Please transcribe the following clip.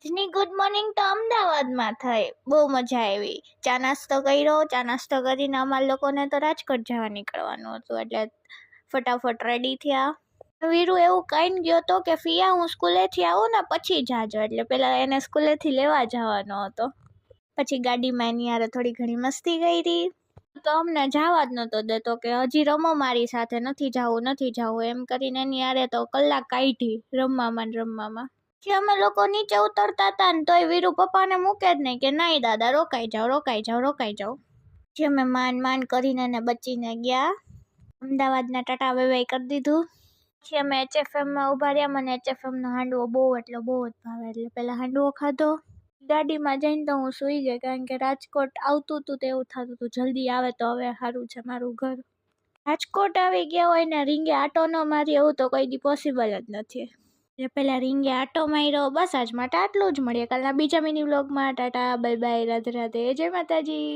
આજની good morning તો અમદાવાદમાં થઈ, બહુ મજા આવી. ચા નાસ્તો કર્યો, ચા નાસ્તો કરીને અમારા લોકોને તો રાજકોટ જવા નીકળવાનું હતું, એટલે ફટાફટ રેડી થયા. વીરુ એવું કહીને ગયો તો કે ફિયા હું સ્કૂલેથી આવું ને પછી જાજો, એટલે પેલા એને સ્કૂલેથી લેવા જવાનો હતો. પછી ગાડીમાં એની યારે થોડી ઘણી મસ્તી કરી તો અમને જવા જ નહોતો દેતો કે હજી રમો મારી સાથે, નથી જાવું એમ કરીને એની યારે તો કલાક કાઢી રમવામાં. પછી અમે લોકો નીચે ઉતરતા હતા ને તોય વીરુ પપ્પાને મૂકે જ નહીં કે નહીં દાદા રોકાઈ જાઓ. પછી અમે માન કરીને ને બચીને ગયા. અમદાવાદના ટાટા બાય બાય કરી દીધું. પછી અમે HFMમાં ઊભા રહ્યા. મને HFMનો હાંડવો બહુ જ ભાવે, એટલે પહેલાં હાંડવો ખાધો. ગાડીમાં જઈને તો હું સૂઈ ગઈ, કારણ કે રાજકોટ આવતું હતું તો એવું થતું હતું જલ્દી આવે તો હવે સારું છે મારું ઘર. રાજકોટ આવી ગયા હોય ને રીંગે આટો ન મારી એવું તો કોઈ દી પોસિબલ જ નથી. એટલે પહેલાં રીંગે આટો માર્યો. બસ આજ માટે આટલું જ. મળીએ કાલના બીજા મિની વ્લોગમાં. ટાટા બાય બાય, રાધે રાધે, જય માતાજી.